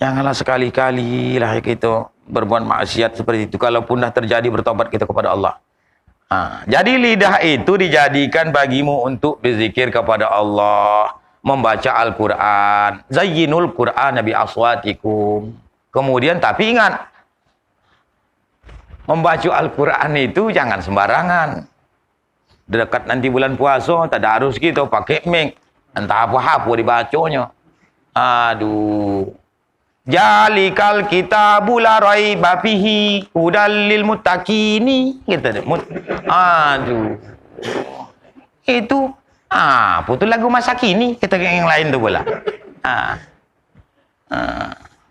Janganlah sekali-kali lah kita berbuat maksiat seperti itu. Kalaupun dah terjadi, bertobat kita kepada Allah. Jadi lidah itu dijadikan bagimu untuk berzikir kepada Allah, membaca Al-Quran. Zayyinul Quran bi aswatikum. Kemudian tapi ingat, membaca Al-Quran itu jangan sembarangan. Dekat nanti bulan puasa, tadarus kita pakai mic. Entah apa-apa dibacanya. Aduh. Jalikal kitabul la raiba fihi hudal lil muttaqini. Gitu. Aduh. Itu putul lagu masa kini, kita yang lain tu pula.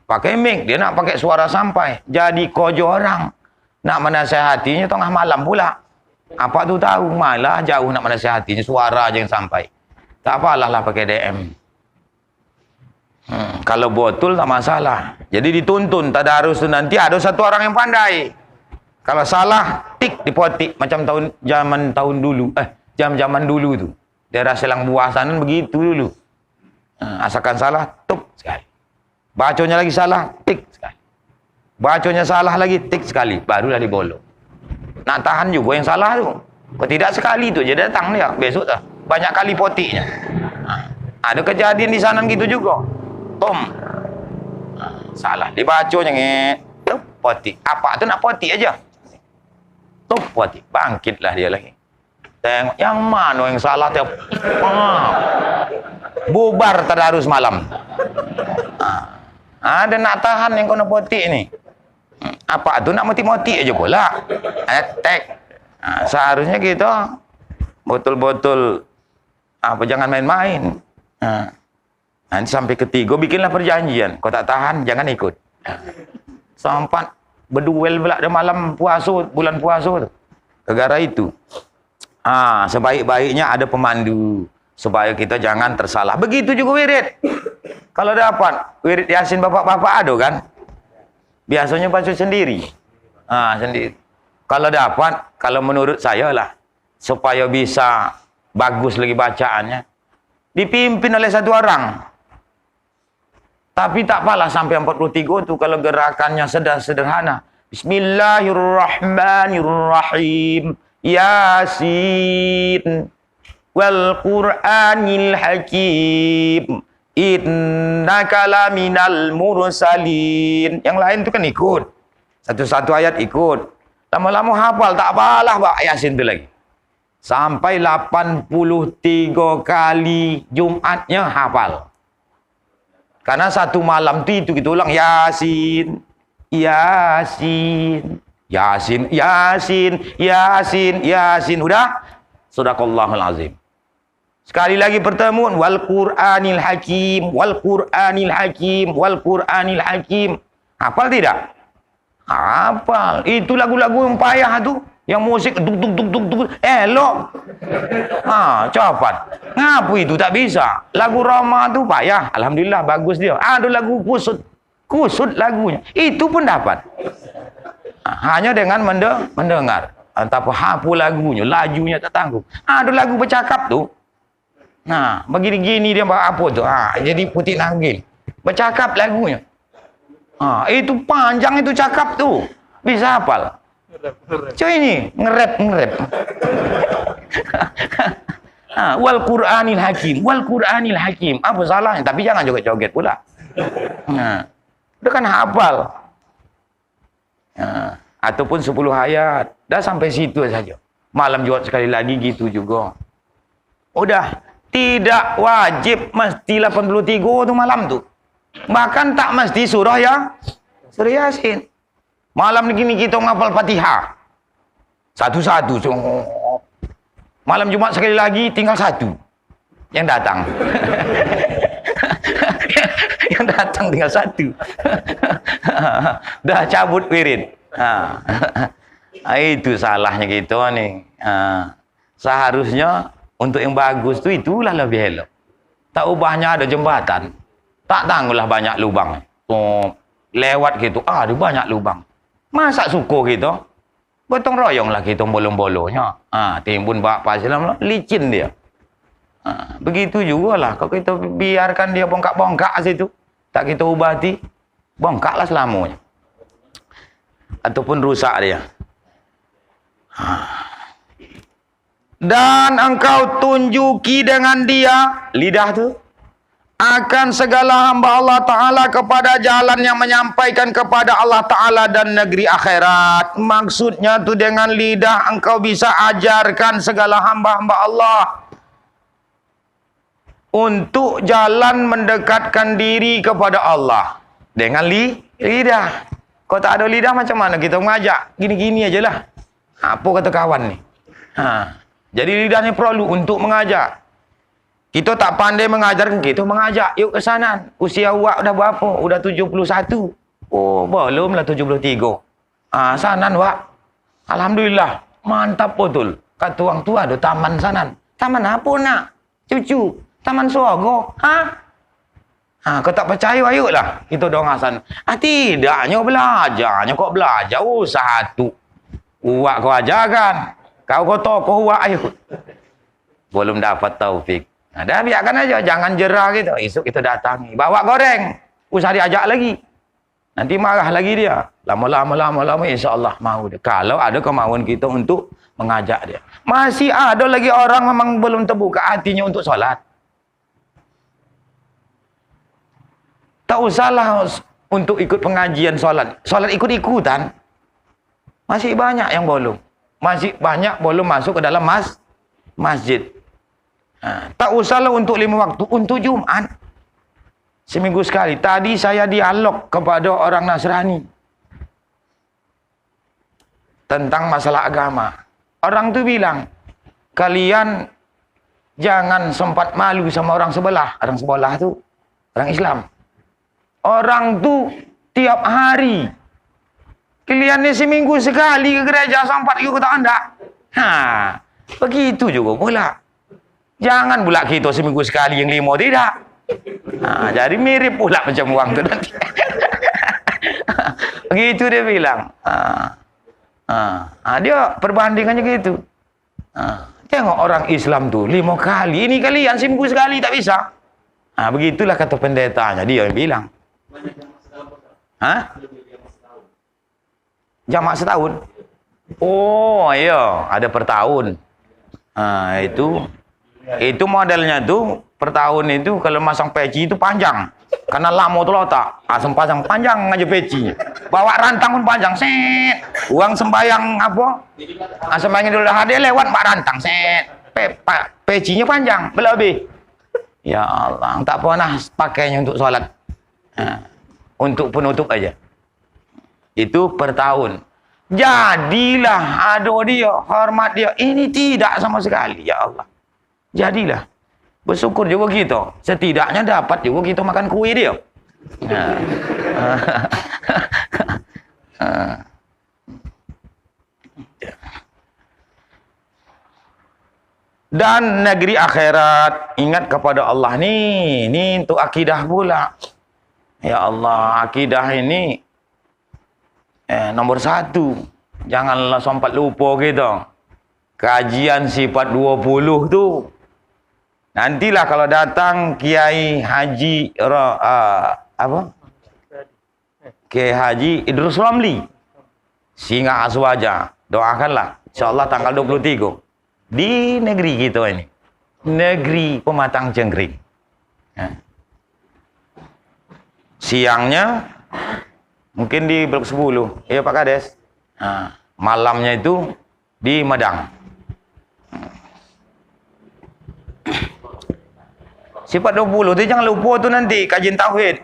Pakai mic, dia nak pakai suara sampai. Jadi kojo orang nak menasihatinya tengah malam pula. Apa tu tahu, malah jauh nak menasihatinya, suara aja yang sampai. Tak apalah lah pakai DM. Kalau betul tak masalah. Jadi dituntun tadarus tu nanti ada satu orang yang pandai. Kalau salah, tik dipotik macam zaman dulu. Jam-zaman dulu tu. Daerah Selang Buah sana begitu dulu. Asalkan salah, tup sekali. Bacanya lagi salah, tik sekali. Bacanya salah lagi, tik sekali. Barulah dibolong. Nak tahan juga yang salah tu. Kalau tidak sekali tu je datang dia. Besok dah. Banyak kali potiknya. Ada kejadian di sana gitu juga. Salah. Dibacanya potik. Apa tu nak potik aja. Potik. Bangkitlah dia lagi. Tengok yang mana yang salah tiap. Bubar tadarus malam. Ada nak tahan yang kena potik ni. Apa tu nak motik-motik aja pula. Attack. Seharusnya kita betul-betul jangan main-main. Nanti sampai ketiga bikinlah perjanjian. Kau tak tahan, jangan ikut. Sampai berduel pula di malam puasa, bulan puasa tu. Gara-gara itu. Sebaik-baiknya ada pemandu supaya kita jangan tersalah. Begitu juga wirid. Kalau dapat wirid Yasin bapak-bapak ada kan? Biasanya baca sendiri. Sendiri. Kalau dapat, kalau menurut saya lah, supaya bisa bagus lagi bacaannya, dipimpin oleh satu orang. Tapi tak apalah sampai 43 tu kalau gerakannya sederhana. Bismillahirrahmanirrahim. Yasin wal Qur'anil Hakim. Innaka laminal mursalin. Yang lain tu kan ikut. Satu-satu ayat ikut. Lama-lama hafal, tak apalah Pak Yasin tu lagi. Sampai 83 kali Jumatnya hafal. Karena satu malam itu kita ulang Yasin, Yasin, Yasin, Yasin, Yasin, Yasin. Udah? Sadaqallahul azim. Sekali lagi pertemuan wal Qur'anil Hakim, wal Qur'anil Hakim, wal Qur'anil Hakim. Hafal tidak? Hafal. Itu lagu-lagu yang payah tu. Yang musik duk duk duk duk duk elok. Cepat. Ngapu itu tak bisa. Lagu Roma tu payah. Alhamdulillah bagus dia. Ada lagu kusut. Kusut lagunya. Itu pun dapat. Hanya dengan mendengar. Tapi hapu lagunya, lajunya tak tanggung. Ada lagu bercakap tu. Begini-gini dia apa tu? Jadi putih nanggil. Bercakap lagunya. Itu panjang itu cakap tu. Bisa hafal. Cuy ini ngerep. Wal Qur'anil Hakim, wal Qur'anil Hakim. Apa salahnya? Tapi jangan joget-joget pula. Itu kan hafal. Ataupun 10 ayat. Dah sampai situ saja. Malam juga sekali lagi gitu juga. Udah. Tidak wajib mesti 83 tu malam tu. Bahkan tak mesti surah Yasin. Malam begini kita menghafal Fatihah. Satu-satu. Malam Jumat sekali lagi tinggal satu. Yang datang. Yang datang tinggal satu. Dah cabut wirid. Itu salahnya kita nih. Seharusnya untuk yang bagus tu itulah lebih elok. Tak ubahnya ada jembatan. Tak tangguhlah banyak lubang. Lewat gitu. Ada banyak lubang. Masa suku kita? Gotong royong lah kita bolong-bolongnya. Timbun bak pasir licin dia. Begitu juga lah. Kalau kita biarkan dia bongkak-bongkak situ. Tak kita ubati. bongkaklah selamanya. Ataupun rusak dia. Dan engkau tunjuki dengan dia, lidah tu, akan segala hamba Allah Ta'ala kepada jalan yang menyampaikan kepada Allah Ta'ala dan negeri akhirat. Maksudnya tu dengan lidah engkau bisa ajarkan segala hamba-hamba Allah untuk jalan mendekatkan diri kepada Allah dengan lidah. Kau tak ada lidah macam mana kita mengajak? Gini-gini aja lah. Apa kata kawan ni? Jadi lidahnya perlu untuk mengajak. Kita tak pandai mengajar, kita mengajak. Yuk ke sana. Usia awak dah berapa? Udah 71. Oh, belumlah 73. Sanan wak. Alhamdulillah. Mantap betul. Kata orang tua ada taman sanan. Taman apa nak? Cucu. Taman Suago. Kau tak percaya, ayuklah. Kita doang sana. Tidaknya belajarnya. Kau belajar. Satu. Uak kau ajarkan. Kau tokoh uak ayuk. Belum dapat taufik. Dah biarkan aja. Jangan jerah gitu. Esok kita datangi. Bawa goreng. Usah diajak lagi. Nanti marah lagi dia. Lama-lama insyaAllah mau dia. Kalau ada kemauan kita untuk mengajak dia. Masih ada lagi orang memang belum terbuka hatinya untuk solat. Tak usahlah untuk ikut pengajian solat. Solat ikut-ikutan. Masih banyak yang belum. Masih banyak belum masuk ke dalam masjid. Tak usahlah untuk 5 waktu. Untuk Jumat. Seminggu sekali. Tadi saya dialog kepada orang Nasrani. Tentang masalah agama. Orang tu bilang. Kalian jangan sempat malu sama orang sebelah. Orang sebelah tu orang Islam. Orang tu tiap hari. Kalian ni seminggu sekali ke gereja sempat ikut anda. Begitu juga pula. Jangan pula kita seminggu sekali yang 5 tidak. Jadi mirip pula macam orang tu nanti. Begitu dia bilang. Dia perbandingannya gitu. Tengok orang Islam tu 5 kali. Ini kalian seminggu sekali tak bisa. Begitulah kata pendetanya. Dia yang bilang. Jamak setahun. Oh iya, ada per tahun. Itu modelnya tu per tahun itu kalau masang peci itu panjang. Karena lama tu letak. Sempasang panjang aja peci. Bawa rantang pun panjang. Set. Uang sembayang apa? Sembayang dulu hadir lewat pak rantang. Set. Pecinya panjang, berlebih. Ya Allah, tak pernah pakainya untuk solat. Untuk penutup aja. Itu per tahun. Jadilah ada dia, hormat dia. Ini tidak sama sekali, ya Allah. Jadilah. Bersyukur juga kita. Setidaknya dapat juga kita makan kuih dia. Dan negeri akhirat, ingat kepada Allah ni. Ini untuk akidah pula. Ya Allah, akidah ini nomor 1. Janganlah sempat lupa kita. Kajian sifat 20 tu. Nantilah kalau datang Kiai Haji Kiai Haji Idrus Ramli Singa Aswaja. Doakanlah insyaallah tanggal 23 di negeri kita ini. Negeri Pematang Cengkring. Siangnya mungkin di blok 10. Ya Pak Kades. Malamnya itu di Madang. Sifat 20 tu jangan lupa tu nanti kajian tauhid.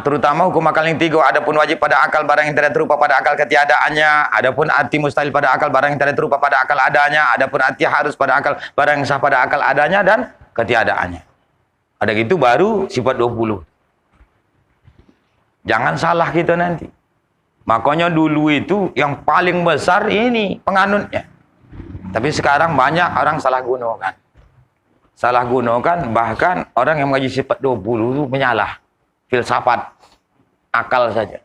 Terutama hukum akal yang 3. Adapun wajib pada akal barang yang tidak terupa pada akal ketiadaannya. Adapun arti mustahil pada akal barang yang tidak terupa pada akal adanya. Adapun arti harus pada akal barang yang sah pada akal adanya dan ketiadaannya. Ada gitu baru sifat 20. Jangan salah kita nanti. Makanya dulu itu yang paling besar ini penganutnya. Tapi sekarang banyak orang salah gunakan. Salah gunakan, bahkan orang yang mengaji sifat 20 itu menyalah. Filsafat. Akal saja.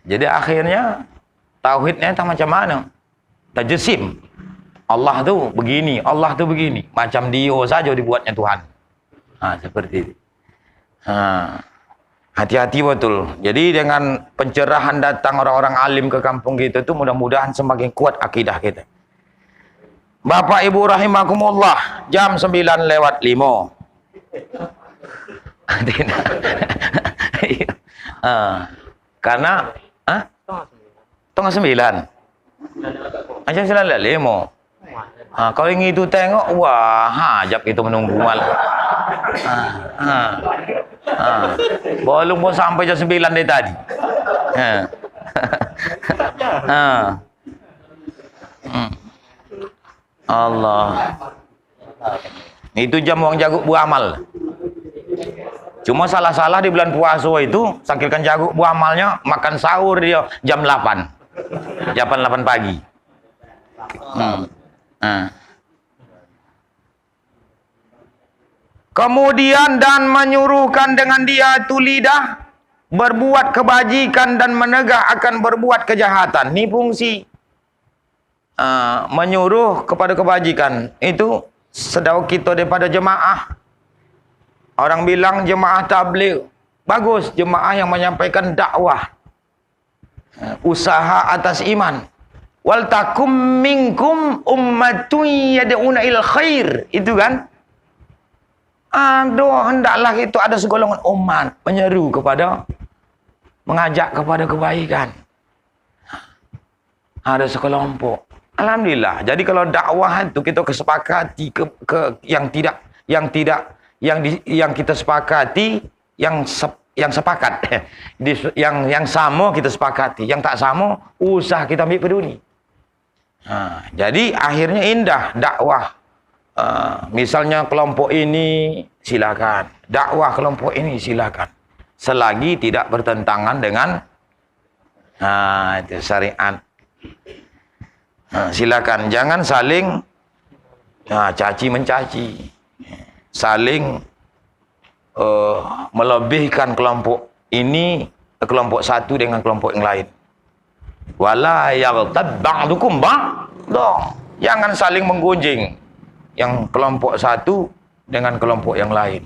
Jadi akhirnya, tauhidnya tak macam mana? Tajesim. Allah tu begini, Allah tu begini. Macam Dio saja dibuatnya Tuhan. Seperti itu. Hati-hati betul. Jadi dengan pencerahan datang orang-orang alim ke kampung kita itu mudah-mudahan semakin kuat akidah kita. Bapak Ibu rahimakumullah, jam 9:05. Tidak. Karena tengah 9. Jam 9:05. Kalau yang itu tengok, wah, hajab itu menunggu malam. Belum pun sampai jam 9 dari tadi. Allah. Itu jam uang jagung buah amal. Cuma salah-salah di bulan puasa itu, sakilkan jagung buah amalnya, makan sahur dia jam 8. Jam 8 pagi. Kemudian dan menyuruhkan dengan dia itu lidah berbuat kebajikan dan menegah akan berbuat kejahatan. Ini fungsi menyuruh kepada kebajikan. Itu sedau kita daripada jemaah. Orang bilang jemaah tabligh bagus, jemaah yang menyampaikan dakwah, usaha atas iman. Wal takum minkum ummatun yad'una ilal khair. Itu kan? Aduh, hendaklah itu ada segolongan umat menyeru kepada, mengajak kepada kebaikan. Ada sekelompok. Alhamdulillah. Jadi kalau dakwah itu kita kesepakati yang kita sepakati, yang sepakat, yang sama kita sepakati, yang tak sama usah kita ambil peduli. Jadi akhirnya indah dakwah. Misalnya kelompok ini silakan, dakwah kelompok ini silakan, selagi tidak bertentangan dengan itu syariat. Silakan, jangan saling caci mencaci, saling melebihkan kelompok ini, kelompok satu dengan kelompok yang lain. Wala yaghtab ba'dukum ba'd. Jangan saling menggunjing yang kelompok satu dengan kelompok yang lain.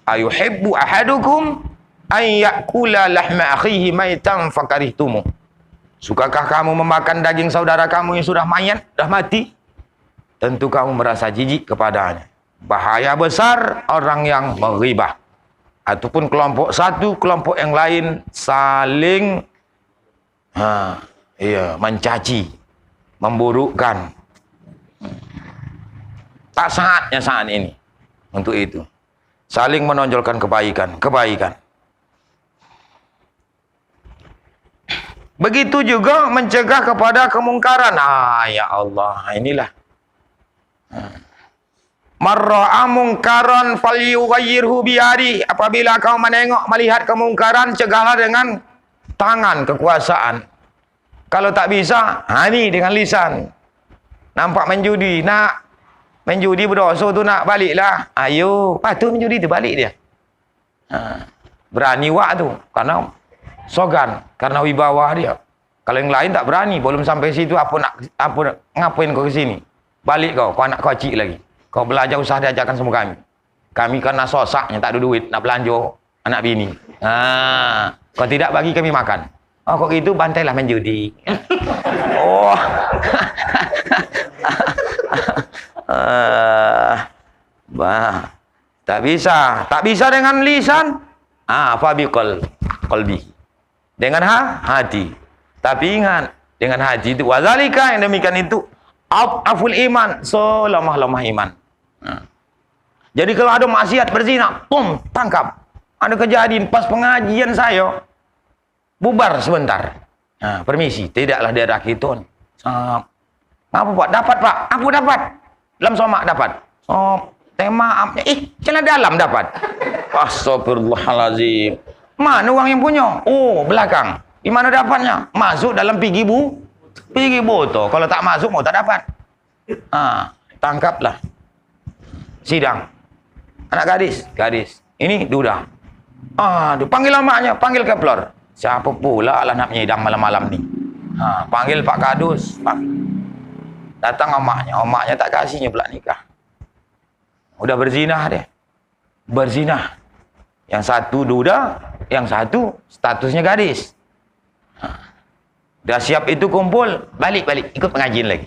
Ayuhibbu ahadukum ay ya'kula lahma akhihi maitan fakarihtumu. Sukakah kamu memakan daging saudara kamu yang sudah mayat, sudah mati? Tentu kamu merasa jijik kepadanya. Bahaya besar orang yang meribah. Ataupun kelompok satu, kelompok yang lain saling mencaci, memburukkan. Tak saatnya saat ini untuk itu. Saling menonjolkan kebaikan. Begitu juga mencegah kepada kemungkaran. Ya Allah, inilah. Marra'a mungkaran falyughayyirhu biyadi. Apabila kau melihat kemungkaran, cegahlah dengan tangan kekuasaan. Kalau tak bisa, ini dengan lisan. Nampak menjudi, nak menjudi berdosa tu nak baliklah. Ayo, patut menjudi tu balik dia. Berani wak tu karena sogan, karena wibawa dia. Kalau yang lain tak berani, belum sampai situ apa ngapain kau ke sini? Balik kau anak kau kecil lagi. Kau belajar usah diajarkan sama kami. Kami kan sosaknya tak ada duit nak belanja anak bini. Kau tidak bagi kami makan. Oh, kok gitu bantailah menjudi. Oh. Tak bisa dengan lisan. Fabiqal qalbi. Dengan hati. Tapi ingat, dengan hati itu wazalika, yang demikian itu aful iman, selemah-lemah iman. Jadi kalau ada maksiat berzina, tangkap. Ada kejadian pas pengajian saya, bubar sebentar. Permisi, tidaklah daerah kita. Apa Pak? Dapat Pak, aku dapat. Dalam somak dapat. Tema celana dalam dapat. Astagfirullahalazim. Mana uang yang punya? Oh, belakang. Di mana dapatnya? Masuk dalam pigi botol. Kalau tak masuk mau tak dapat. Tangkaplah. Sidang. Anak gadis. Ini duda. Panggil lamanya, panggil keplor. Siapa pula lah nak menyidang malam-malam ni? Panggil Pak Kadus. Datang omaknya tak kasihnya pula nikah. Udah berzinah dia. Berzinah. Yang satu duda, Yang satu statusnya gadis. Dah siap itu kumpul, balik ikut pengajian lagi.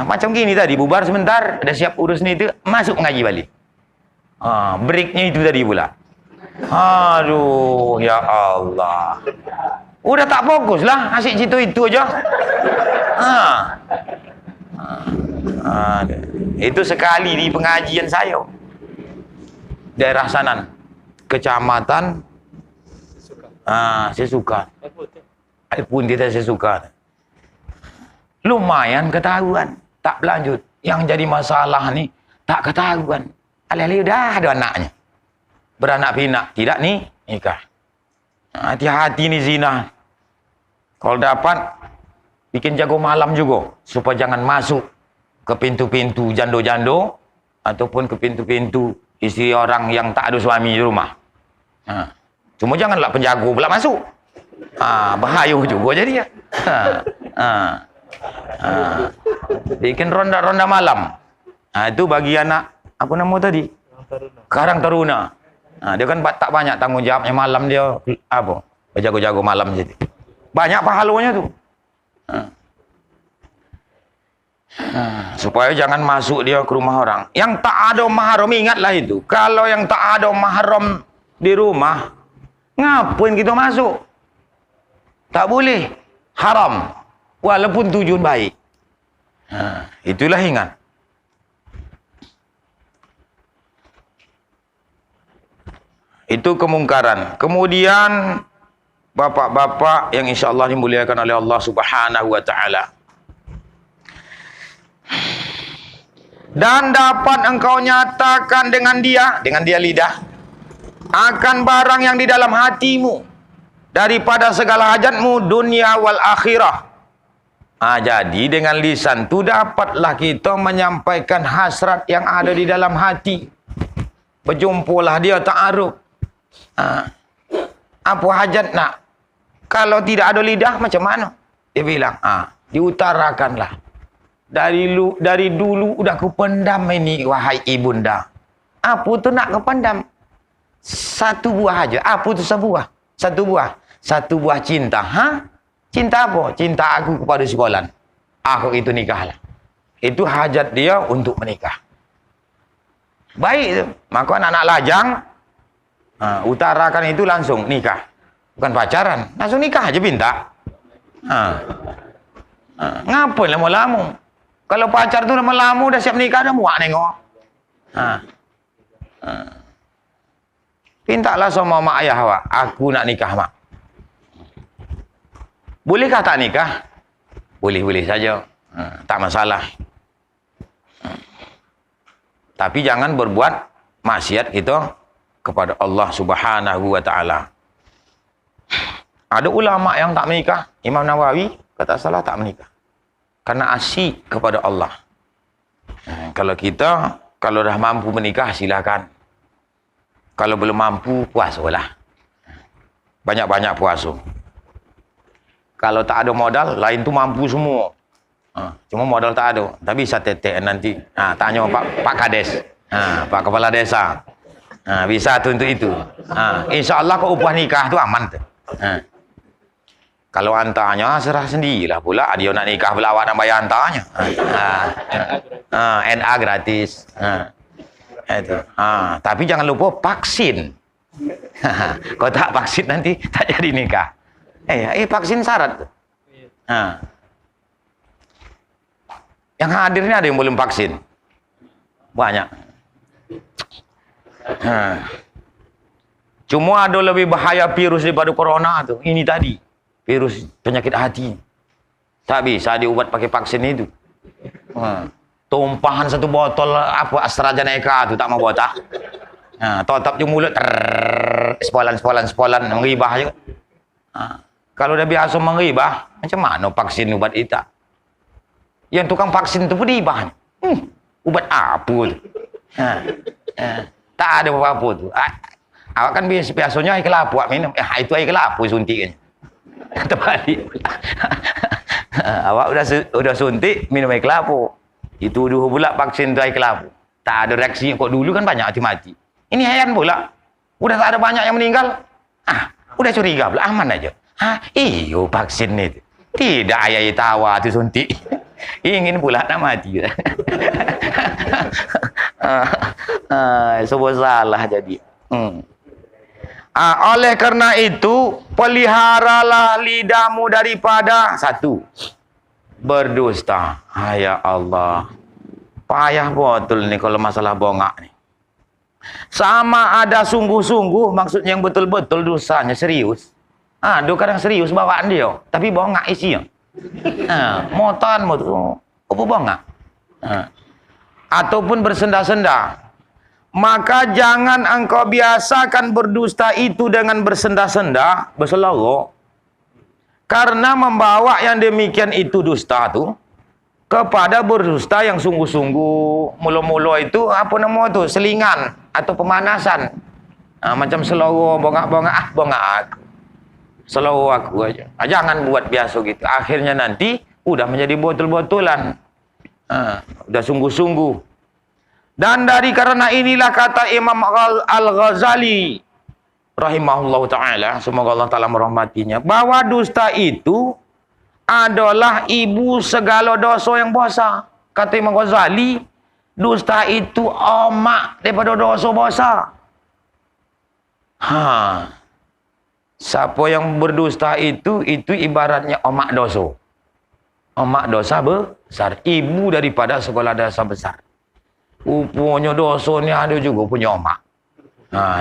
Macam gini tadi, bubar sebentar, dah siap urus ni itu, masuk mengaji balik. Breaknya itu tadi pula. Aduh, ya Allah. Udah tak fokus lah, asyik situ itu aja. Itu sekali di pengajian saya. Daerah Sanan, kecamatan Sesukan. Pun kita Sesukan. Lumayan ketahuan, tak berlanjut. Yang jadi masalah ni tak ketahuan. Alih-alih dah ada anaknya. Beranak pinak, tidak nih nikah. Hati-hati nih zina. Kalau dapat bikin jago malam juga supaya jangan masuk ke pintu-pintu jando-jando ataupun ke pintu-pintu istri orang yang tak ada suami di rumah. Cuma janganlah penjago pula masuk. Bahaya juga jadi ya. Bikin ronda-ronda malam. Itu bagi anak apa nama tadi? Karang Taruna. Dia kan tak banyak tanggung jawabnya malam dia apa? Berjago-jago malam jadi. Banyak pahalanya tuh. Supaya jangan masuk dia ke rumah orang. Yang tak ada mahram, ingatlah itu. Kalau yang tak ada mahram di rumah, ngapain kita masuk? Tak boleh. Haram. Walaupun tujuan baik. Itulah ingat. Itu kemungkaran. Kemudian bapak-bapak yang insya-Allah dimuliakan oleh Allah Subhanahu wa taala. Dan dapat engkau nyatakan dengan dia lidah, akan barang yang di dalam hatimu daripada segala hajatmu dunia wal akhirah. Jadi dengan lisan tu dapatlah kita menyampaikan hasrat yang ada di dalam hati. Berjumpulah dia ta'aruf. Apa hajat nak? Kalau tidak ada lidah macam mana? Dia bilang, diutarakanlah. Dari dulu udah kupendam ini, wahai ibunda. Apa tu nak kupendam? Satu buah aja. Apa tu sebuah? Satu buah. Satu buah cinta. Cinta apa? Cinta aku kepada si Bolan. Aku itu nikahlah. Itu hajat dia untuk menikah. Baik tu. Maka anak-anak lajang, utarakan itu langsung nikah. Bukan pacaran. Langsung nikah aja minta. Ngapain lama-lama? Kalau pacar tu lama-lama dah siap nikah dah muak nengok. Pintalah sama mak ayah awak. Aku nak nikah mak. Bolehkah tak nikah? Boleh-boleh saja. Tak masalah. Tapi jangan berbuat maksiat kita kepada Allah Subhanahu wa taala. Ada ulama yang tak menikah. Imam Nawawi kata salah tak menikah. Karena asyik kepada Allah. Kalau kita, kalau dah mampu menikah, silakan. Kalau belum mampu, puasalah. Banyak-banyak puasa. Kalau tak ada modal, lain tu mampu semua. Cuma modal tak ada. Tapi bisa tetek nanti. Tanya Pak Kades. Pak Kepala Desa. Bisa tu untuk itu. InsyaAllah kau upah nikah tu aman tu. Kalau hantarnya serah sendirilah pula. Dia nak nikah pula awak nak bayar hantarnya. NA gratis. Itu. Tapi jangan lupa vaksin. Kalau tak vaksin nanti tak jadi nikah. Vaksin syarat. Yang hadir ini ada yang belum vaksin. Banyak. Cuma ada lebih bahaya virus daripada corona tu. Ini tadi. Virus penyakit hati. Tak bisa diubat pakai vaksin itu. Tumpahan satu botol apa AstraZeneca tu tak mau botak. Totap je mulut. Spolan menggibah juga. Kalau dah biasa menggibah, macam mana vaksin ubat itu? Yang tukang vaksin tu pun diibah. Ubat apa tu? Tak ada apa-apa tu. Awak kan biasanya air kelapa minum. Itu air kelapa suntiknya. Terbalik. Awak udah suntik minum air kelapa. Itu dulu pula vaksin tu air kelapa. Tak ada reaksi. Kok dulu kan banyak mati-mati. Ini heran pula. Udah tak ada banyak yang meninggal. udah curiga pula, aman aja. Iyo vaksin itu. Tidak ayah tawa tu suntik. Ingin pula nak mati. Sebuah salah jadi. Oleh karena itu, peliharalah lidahmu daripada satu, berdusta. Ya Allah. Payah betul ni kalau masalah bongak ni. Sama ada sungguh-sungguh, maksudnya yang betul-betul dosanya serius. Dia kadang serius bawaan dia, tapi bongak isi ya. Motan motor, apa bongak? Ataupun bersenda-senda. Maka jangan engkau biasakan berdusta itu dengan bersenda-senda, berselawak. Karena membawa yang demikian itu dusta tu kepada berdusta yang sungguh-sungguh. Mula-mula itu apa nama tu? Selingan atau pemanasan. Macam selawak, bongak-bongak, bongak aku. Selalu aku aja. Jangan buat biasa gitu. Akhirnya nanti udah menjadi botol-botolan. Udah sungguh-sungguh. Dan dari karena inilah kata Imam Al-Ghazali rahimahullah ta'ala, semoga Allah ta'ala merahmatinya, bahwa dusta itu adalah ibu segala dosa yang besar. Kata Imam Ghazali, dusta itu omak daripada dosa besar. Siapa yang berdusta itu ibaratnya omak dosa. Omak dosa besar. Ibu daripada segala dosa besar. Rupanya dosa ni ada juga punya omak.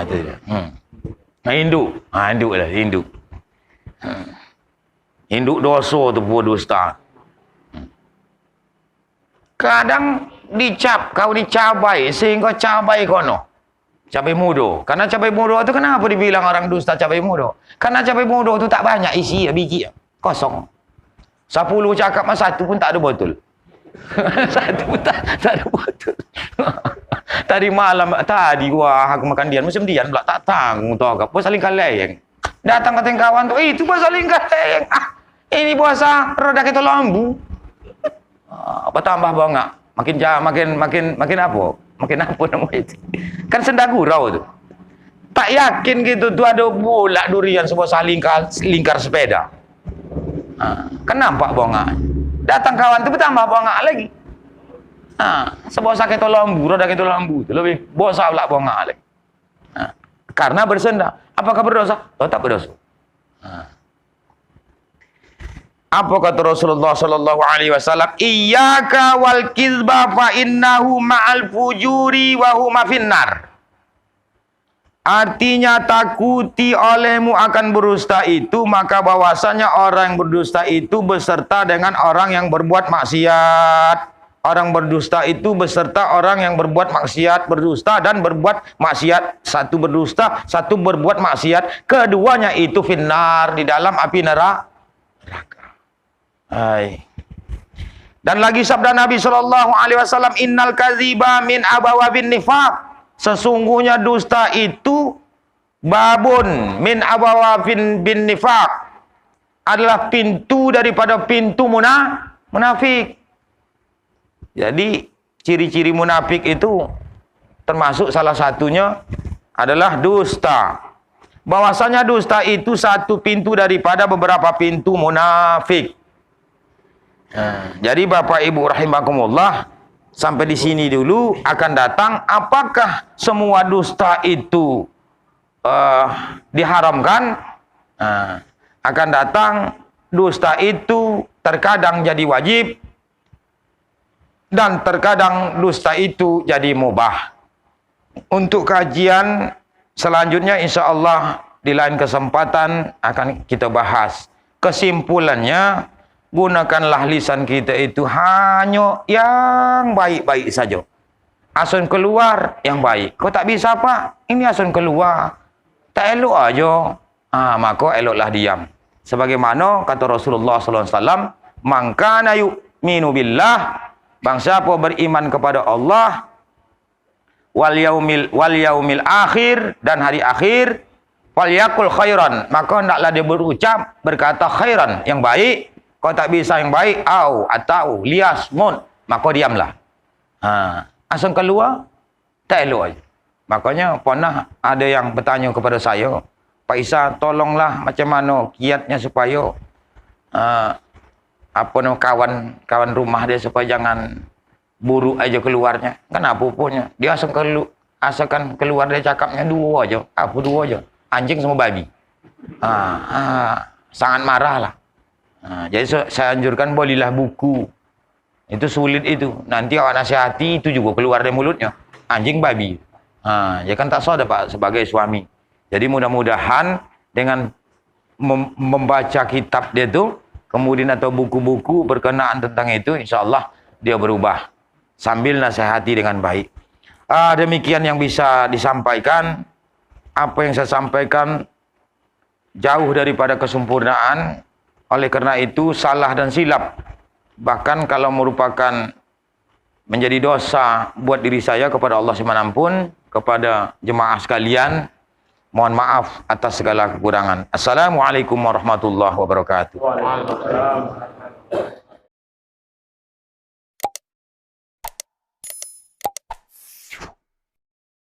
Itu dia. Induk. Induk lah. Induk. Induk dosa tu buat dusta. Kadang kau dicabai sehingga cabai kono. Cabai muda. Karena cabai muda tu kenapa dibilang orang dusta cabai muda? Karena cabai muda tu tak banyak isi biji. Kosong. 10 cakap mas satu pun tak ada botol. Satu pun tak ada botol. Tadi malam, wah aku makan dian. Macam dian pula tak tanggung tu agak. Puasa saling kaleng. Datang ke kawan tu, itu puasa saling kaleng. Ini puasa roda kita lambu. Apa tambah bongak? Makin apa? Makin apa nama itu? Kan senda gurau tu. Tak yakin gitu tu ada bola durian sebuah lingkar sepeda. Kan nampak bongak. Datang kawan tu bertambah bongak lagi. Sebuah sakit lambu, roda kita lambu tu lebih bosa pula bongak lagi. Karena bersenda. Apakah berdosa? Tak berdosa. Apa kata Rasulullah sallallahu alaihi wasallam? Iyyaka wal kizba fa innahu ma'al fujuri wa huma finnar. Artinya takuti olehmu akan berdusta itu, maka bahwasanya orang yang berdusta itu beserta dengan orang yang berbuat maksiat. Orang berdusta itu beserta orang yang berbuat maksiat, berdusta dan berbuat maksiat. Satu berdusta, satu berbuat maksiat. Keduanya itu finnar, di dalam api neraka. Dan lagi sabda Nabi sallallahu alaihi wasallam, innal kadziba min abawabin nifaq. Sesungguhnya dusta itu babun min abawabin bin nifaq, adalah pintu daripada pintu munafik. Jadi ciri-ciri munafik itu termasuk salah satunya adalah dusta. Bahwasanya dusta itu satu pintu daripada beberapa pintu munafik. Jadi Bapak Ibu rahimakumullah, sampai di sini dulu. Akan datang apakah semua dusta itu diharamkan? Akan datang dusta itu terkadang jadi wajib dan terkadang dusta itu jadi mubah. Untuk kajian selanjutnya insyaallah di lain kesempatan akan kita bahas. Kesimpulannya, gunakanlah lisan kita itu hanya yang baik-baik saja. Asun keluar yang baik. Kau tak bisa pak, ini asun keluar, tak elok aja. Maka eloklah diam. Sebagaimana kata Rasulullah SAW, man kana yu'minu billah, bangsa apa beriman kepada Allah, wal yaumil akhir, dan hari akhir, falyakul khairan, maka hendaklah dia berucap, berkata khairan, yang baik. Kau tak bisa yang baik, atau liasmun, maka diamlah. Asal keluar, tak elok aja. Makanya pernah ada yang bertanya kepada saya, Pak Isa, tolonglah macam mana kiatnya supaya kawan rumah dia supaya jangan buruk aja keluarnya. Kan apa-apanya. Dia asalkan keluar dia cakapnya dua aja. Apa dua aja? Anjing sama babi. Sangat marah lah. Jadi saya anjurkan belilah buku. Itu sulit itu. Nanti awak nasihati itu juga keluar dari mulutnya. Anjing babi. Ya kan tak salah Pak sebagai suami. Jadi mudah-mudahan dengan membaca kitab dia tu, kemudian atau buku-buku berkenaan tentang itu, insya Allah dia berubah. Sambil nasihati dengan baik. Demikian yang bisa disampaikan. Apa yang saya sampaikan jauh daripada kesempurnaan. Oleh karena itu salah dan silap. Bahkan kalau merupakan menjadi dosa buat diri saya kepada Allah Subhanahu, kepada jemaah sekalian, mohon maaf atas segala kekurangan. Assalamualaikum warahmatullahi wabarakatuh. Waalaikumsalam.